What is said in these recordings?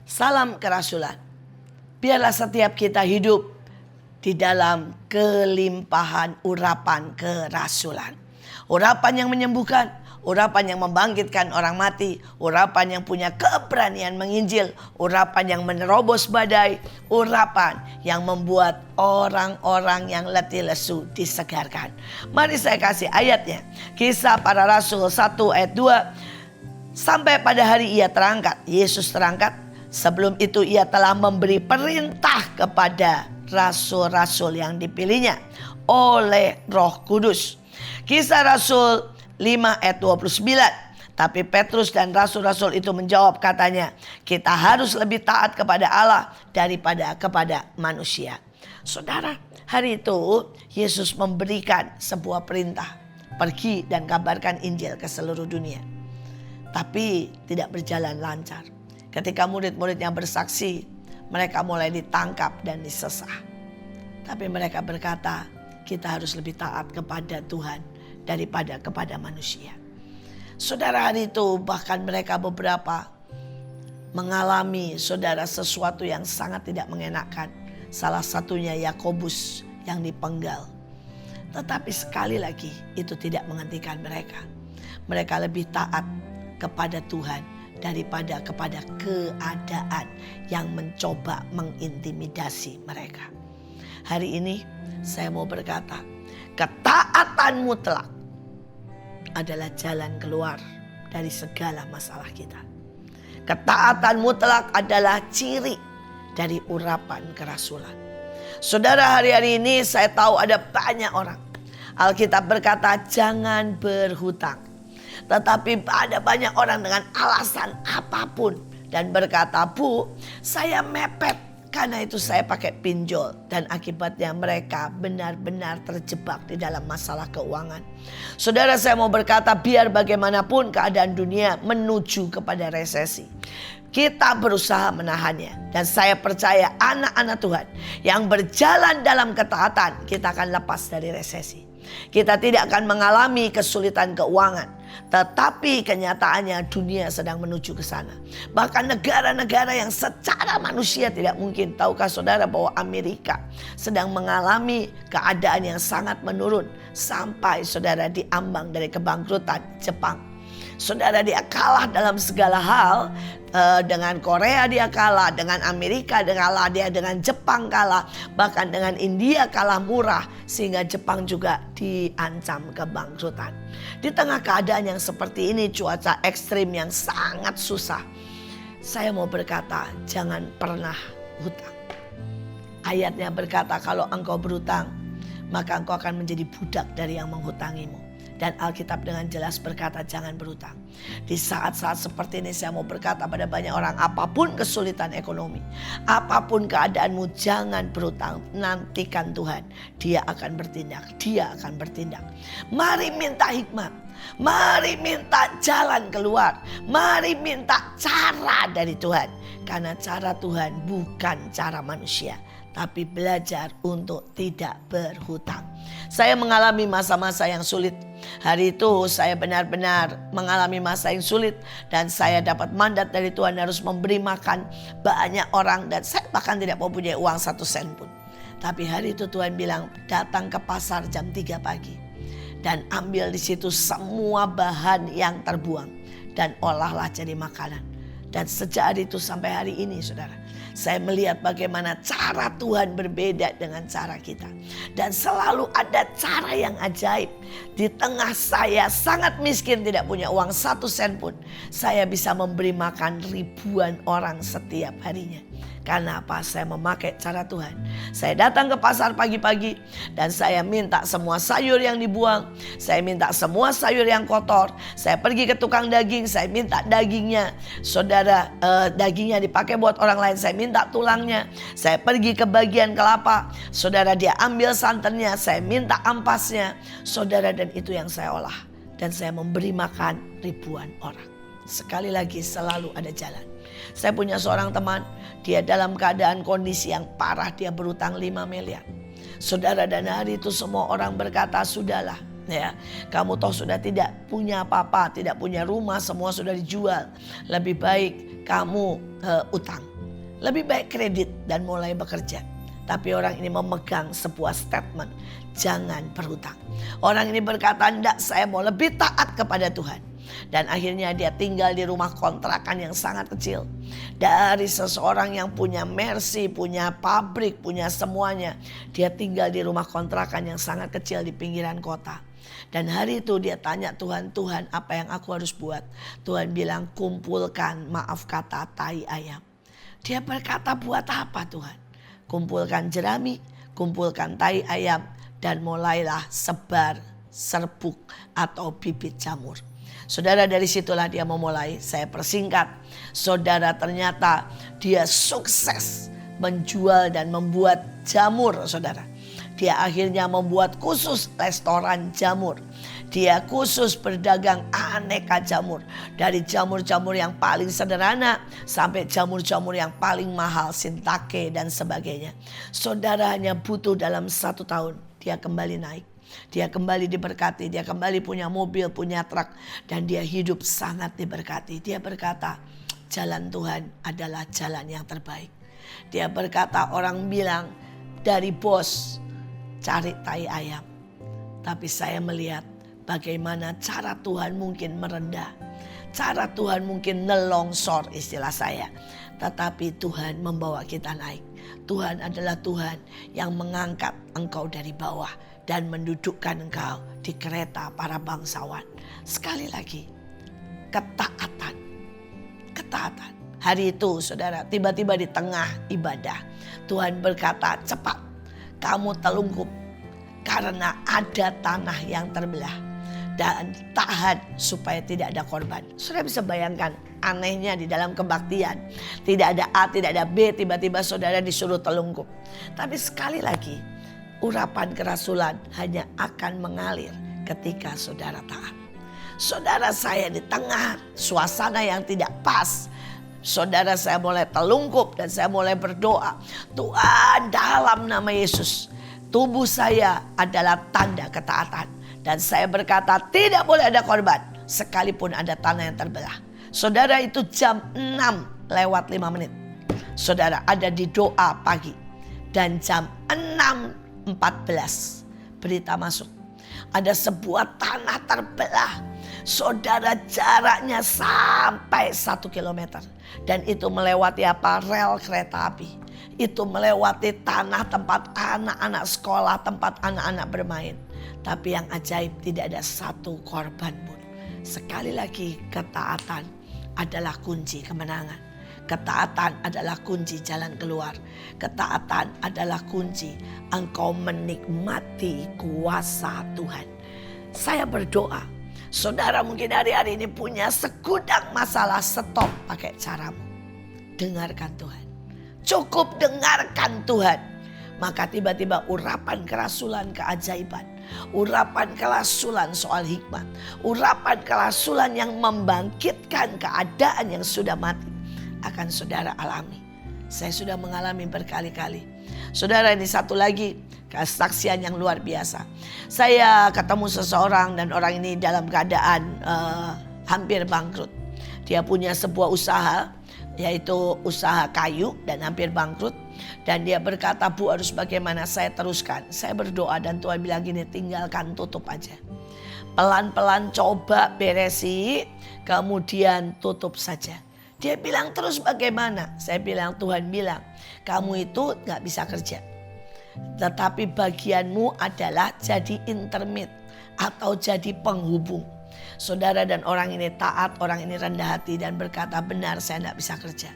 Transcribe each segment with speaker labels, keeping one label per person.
Speaker 1: Salam kerasulan. Biarlah setiap kita hidup di dalam kelimpahan urapan kerasulan. Urapan yang menyembuhkan, urapan yang membangkitkan orang mati, urapan yang punya keberanian menginjil, urapan yang menerobos badai, urapan yang membuat orang-orang yang letih lesu disegarkan. Mari saya kasih ayatnya. Kisah Para Rasul 1 ayat 2. Sampai pada hari ia terangkat, Yesus terangkat. Sebelum itu ia telah memberi perintah kepada rasul-rasul yang dipilihnya oleh Roh Kudus. Kisah Rasul 5 ayat 29. Tapi Petrus dan rasul-rasul itu menjawab, katanya, kita harus lebih taat kepada Allah daripada kepada manusia. Saudara, hari itu Yesus memberikan sebuah perintah, pergi dan kabarkan Injil ke seluruh dunia. Tapi tidak berjalan lancar. Ketika murid-muridnya bersaksi, mereka mulai ditangkap dan disesah. Tapi mereka berkata, kita harus lebih taat kepada Tuhan daripada kepada manusia. Saudara, hari itu bahkan mereka beberapa mengalami saudara sesuatu yang sangat tidak mengenakan. Salah satunya Yakobus yang dipenggal. Tetapi sekali lagi itu tidak menghentikan mereka. Mereka lebih taat kepada Tuhan daripada kepada keadaan yang mencoba mengintimidasi mereka. Hari ini saya mau berkata, ketaatan mutlak adalah jalan keluar dari segala masalah kita. Ketaatan mutlak adalah ciri dari urapan kerasulan. Saudara, hari-hari ini saya tahu ada banyak orang. Alkitab berkata jangan berhutang. Tetapi ada banyak orang dengan alasan apapun dan berkata, Bu, saya mepet karena itu saya pakai pinjol. Dan akibatnya mereka benar-benar terjebak di dalam masalah keuangan. Saudara, saya mau berkata, biar bagaimanapun keadaan dunia menuju kepada resesi, kita berusaha menahannya. Dan saya percaya anak-anak Tuhan yang berjalan dalam ketaatan, kita akan lepas dari resesi. Kita tidak akan mengalami kesulitan keuangan. Tetapi kenyataannya dunia sedang menuju ke sana. Bahkan negara-negara yang secara manusia tidak mungkin. Tahukah saudara bahwa Amerika sedang mengalami keadaan yang sangat menurun. Sampai saudara diambang dari kebangkrutan Jepang. Saudara, dia kalah dalam segala hal. Dengan Korea dia kalah, dengan Amerika dia kalah, dia dengan Jepang kalah, bahkan dengan India kalah murah, sehingga Jepang juga diancam kebangkrutan. Di tengah keadaan yang seperti ini, cuaca ekstrim yang sangat susah, saya mau berkata jangan pernah hutang. Ayatnya berkata kalau engkau berhutang, maka engkau akan menjadi budak dari yang menghutangimu. Dan Alkitab dengan jelas berkata jangan berhutang. Di saat-saat seperti ini saya mau berkata pada banyak orang, apapun kesulitan ekonomi, apapun keadaanmu, jangan berhutang. Nantikan Tuhan, Dia akan bertindak. Dia akan bertindak. Mari minta hikmat. Mari minta jalan keluar. Mari minta cara dari Tuhan. Karena cara Tuhan bukan cara manusia. Tapi belajar untuk tidak berhutang. Saya mengalami masa-masa yang sulit. Hari itu saya benar-benar mengalami masa yang sulit. Dan saya dapat mandat dari Tuhan harus memberi makan banyak orang. Dan saya bahkan tidak mempunyai uang 1 sen pun. Tapi hari itu Tuhan bilang datang ke pasar jam 3 pagi. Dan ambil di situ semua bahan yang terbuang. Dan olahlah jadi makanan. Dan sejak hari itu sampai hari ini saudara, saya melihat bagaimana cara Tuhan berbeda dengan cara kita. Dan selalu ada cara yang ajaib. Di tengah saya sangat miskin, tidak punya uang 1 sen pun, saya bisa memberi makan ribuan orang setiap harinya. Karena apa? Saya memakai cara Tuhan. Saya datang ke pasar pagi-pagi dan saya minta semua sayur yang dibuang. Saya minta semua sayur yang kotor. Saya pergi ke tukang daging, saya minta dagingnya. Saudara, dagingnya dipakai buat orang lain, saya minta tulangnya. Saya pergi ke bagian kelapa. Saudara, dia ambil santannya, saya minta ampasnya. Saudara, dan itu yang saya olah. Dan saya memberi makan ribuan orang. Sekali lagi selalu ada jalan. Saya punya seorang teman, dia dalam keadaan kondisi yang parah, dia berutang 5 miliar. Saudara, dan hari itu semua orang berkata, sudahlah ya, kamu toh sudah tidak punya apa-apa, tidak punya rumah, semua sudah dijual. Lebih baik kamu utang. Lebih baik kredit dan mulai bekerja. Tapi orang ini memegang sebuah statement, jangan berhutang. Orang ini berkata, enggak, saya mau lebih taat kepada Tuhan. Dan akhirnya dia tinggal di rumah kontrakan yang sangat kecil. Dari seseorang yang punya Mercy, punya pabrik, punya semuanya. Dia tinggal di rumah kontrakan yang sangat kecil di pinggiran kota. Dan hari itu dia tanya Tuhan, Tuhan apa yang aku harus buat? Tuhan bilang, kumpulkan, maaf kata, tai ayam. Dia berkata, buat apa Tuhan? Kumpulkan jerami, kumpulkan tai ayam, dan mulailah sebar serbuk atau bibit jamur. Saudara, dari situlah dia memulai. Saya persingkat. Saudara, ternyata dia sukses menjual dan membuat jamur, saudara. Dia akhirnya membuat khusus restoran jamur. Dia khusus berdagang aneka jamur. Dari jamur-jamur yang paling sederhana sampai jamur-jamur yang paling mahal, shiitake dan sebagainya. Saudara, hanya butuh dalam 1 tahun dia kembali naik. Dia kembali diberkati, dia kembali punya mobil, punya truk. Dan dia hidup sangat diberkati. Dia berkata, jalan Tuhan adalah jalan yang terbaik. Dia berkata, orang bilang dari bos cari tai ayam. Tapi saya melihat bagaimana cara Tuhan mungkin merendah. Cara Tuhan mungkin nelongsor istilah saya. Tetapi Tuhan membawa kita naik. Tuhan adalah Tuhan yang mengangkat engkau dari bawah dan mendudukkan engkau di kereta para bangsawan. Sekali lagi, ketaatan. Ketaatan. Hari itu saudara, tiba-tiba di tengah ibadah, Tuhan berkata, cepat kamu telungkup karena ada tanah yang terbelah. Dan tahan supaya tidak ada korban. Saudara bisa bayangkan anehnya di dalam kebaktian. Tidak ada A, tidak ada B, tiba-tiba saudara disuruh telungkup. Tapi sekali lagi, urapan kerasulan hanya akan mengalir ketika saudara taat. Saudara, saya di tengah suasana yang tidak pas, saudara, saya mulai telungkup dan saya mulai berdoa. Tuhan, dalam nama Yesus, tubuh saya adalah tanda ketaatan. Dan saya berkata tidak boleh ada korban sekalipun ada tanah yang terbelah. Saudara, itu jam 6:05. Saudara ada di doa pagi. Dan jam 6:14 berita masuk. Ada sebuah tanah terbelah. Saudara, jaraknya sampai 1 kilometer. Dan itu melewati apa? Rel kereta api. Itu melewati tanah tempat anak-anak sekolah, tempat anak-anak bermain. Tapi yang ajaib, tidak ada satu korban pun. Sekali lagi, ketaatan adalah kunci kemenangan. Ketaatan adalah kunci jalan keluar. Ketaatan adalah kunci engkau menikmati kuasa Tuhan. Saya berdoa, saudara mungkin hari-hari ini punya segudang masalah, stop pakai caramu. Dengarkan Tuhan. Cukup dengarkan Tuhan. Maka tiba-tiba urapan kerasulan keajaiban. Urapan kerasulan soal hikmat. Urapan kerasulan yang membangkitkan keadaan yang sudah mati. Akan saudara alami. Saya sudah mengalami berkali-kali. Saudara, ini satu lagi kesaksian yang luar biasa. Saya ketemu seseorang dan orang ini dalam keadaan hampir bangkrut. Dia punya sebuah usaha, yaitu usaha kayu dan hampir bangkrut. Dan dia berkata, Bu, harus bagaimana? Saya teruskan. Saya berdoa dan Tuhan bilang gini, tinggalkan, tutup aja. Pelan-pelan coba beresi, kemudian tutup saja. Dia bilang, terus bagaimana? Saya bilang, Tuhan bilang, kamu itu gak bisa kerja. Tetapi bagianmu adalah jadi intermit atau jadi penghubung. Saudara, dan orang ini taat, orang ini rendah hati dan berkata, benar, saya gak bisa kerja.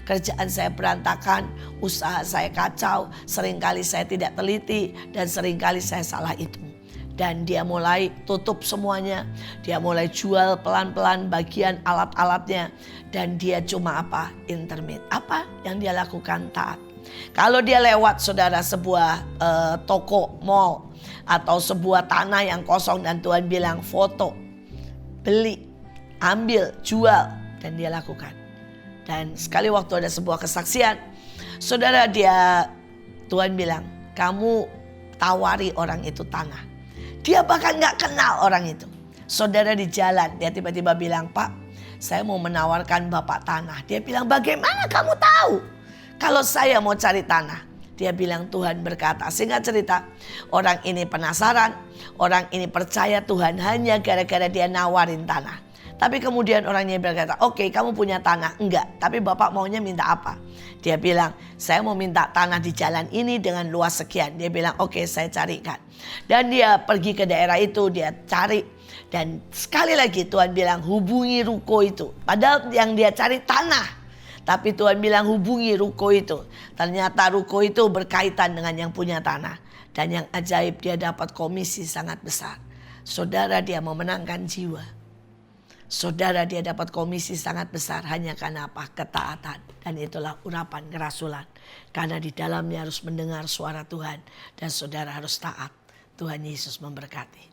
Speaker 1: Kerjaan saya berantakan, usaha saya kacau, seringkali saya tidak teliti dan seringkali saya salah hitung. Dan dia mulai tutup semuanya, dia mulai jual pelan-pelan bagian alat-alatnya. Dan dia cuma apa? Intermit. Apa yang dia lakukan? Taat. Kalau dia lewat saudara sebuah toko, mall atau sebuah tanah yang kosong dan Tuhan bilang foto, beli, ambil, jual, dan dia lakukan. Dan sekali waktu ada sebuah kesaksian, saudara, Tuhan bilang, kamu tawari orang itu tanah. Dia bahkan gak kenal orang itu. Saudara, di jalan dia tiba-tiba bilang, Pak, saya mau menawarkan Bapak tanah. Dia bilang, bagaimana kamu tahu? Kalau saya mau cari tanah, dia bilang Tuhan berkata. Singkat cerita, orang ini penasaran, orang ini percaya Tuhan hanya gara-gara dia nawarin tanah. Tapi kemudian orangnya berkata, oke, kamu punya tanah? Enggak, tapi Bapak maunya minta apa? Dia bilang, saya mau minta tanah di jalan ini dengan luas sekian. Dia bilang, oke, saya carikan. Dan dia pergi ke daerah itu, dia cari. Dan sekali lagi Tuhan bilang, hubungi ruko itu. Padahal yang dia cari tanah. Tapi Tuhan bilang hubungi ruko itu. Ternyata ruko itu berkaitan dengan yang punya tanah. Dan yang ajaib, dia dapat komisi sangat besar. Saudara, dia memenangkan jiwa. Saudara, dia dapat komisi sangat besar hanya karena apa? Ketaatan. Dan itulah urapan kerasulan. Karena di dalamnya harus mendengar suara Tuhan. Dan saudara harus taat. Tuhan Yesus memberkati.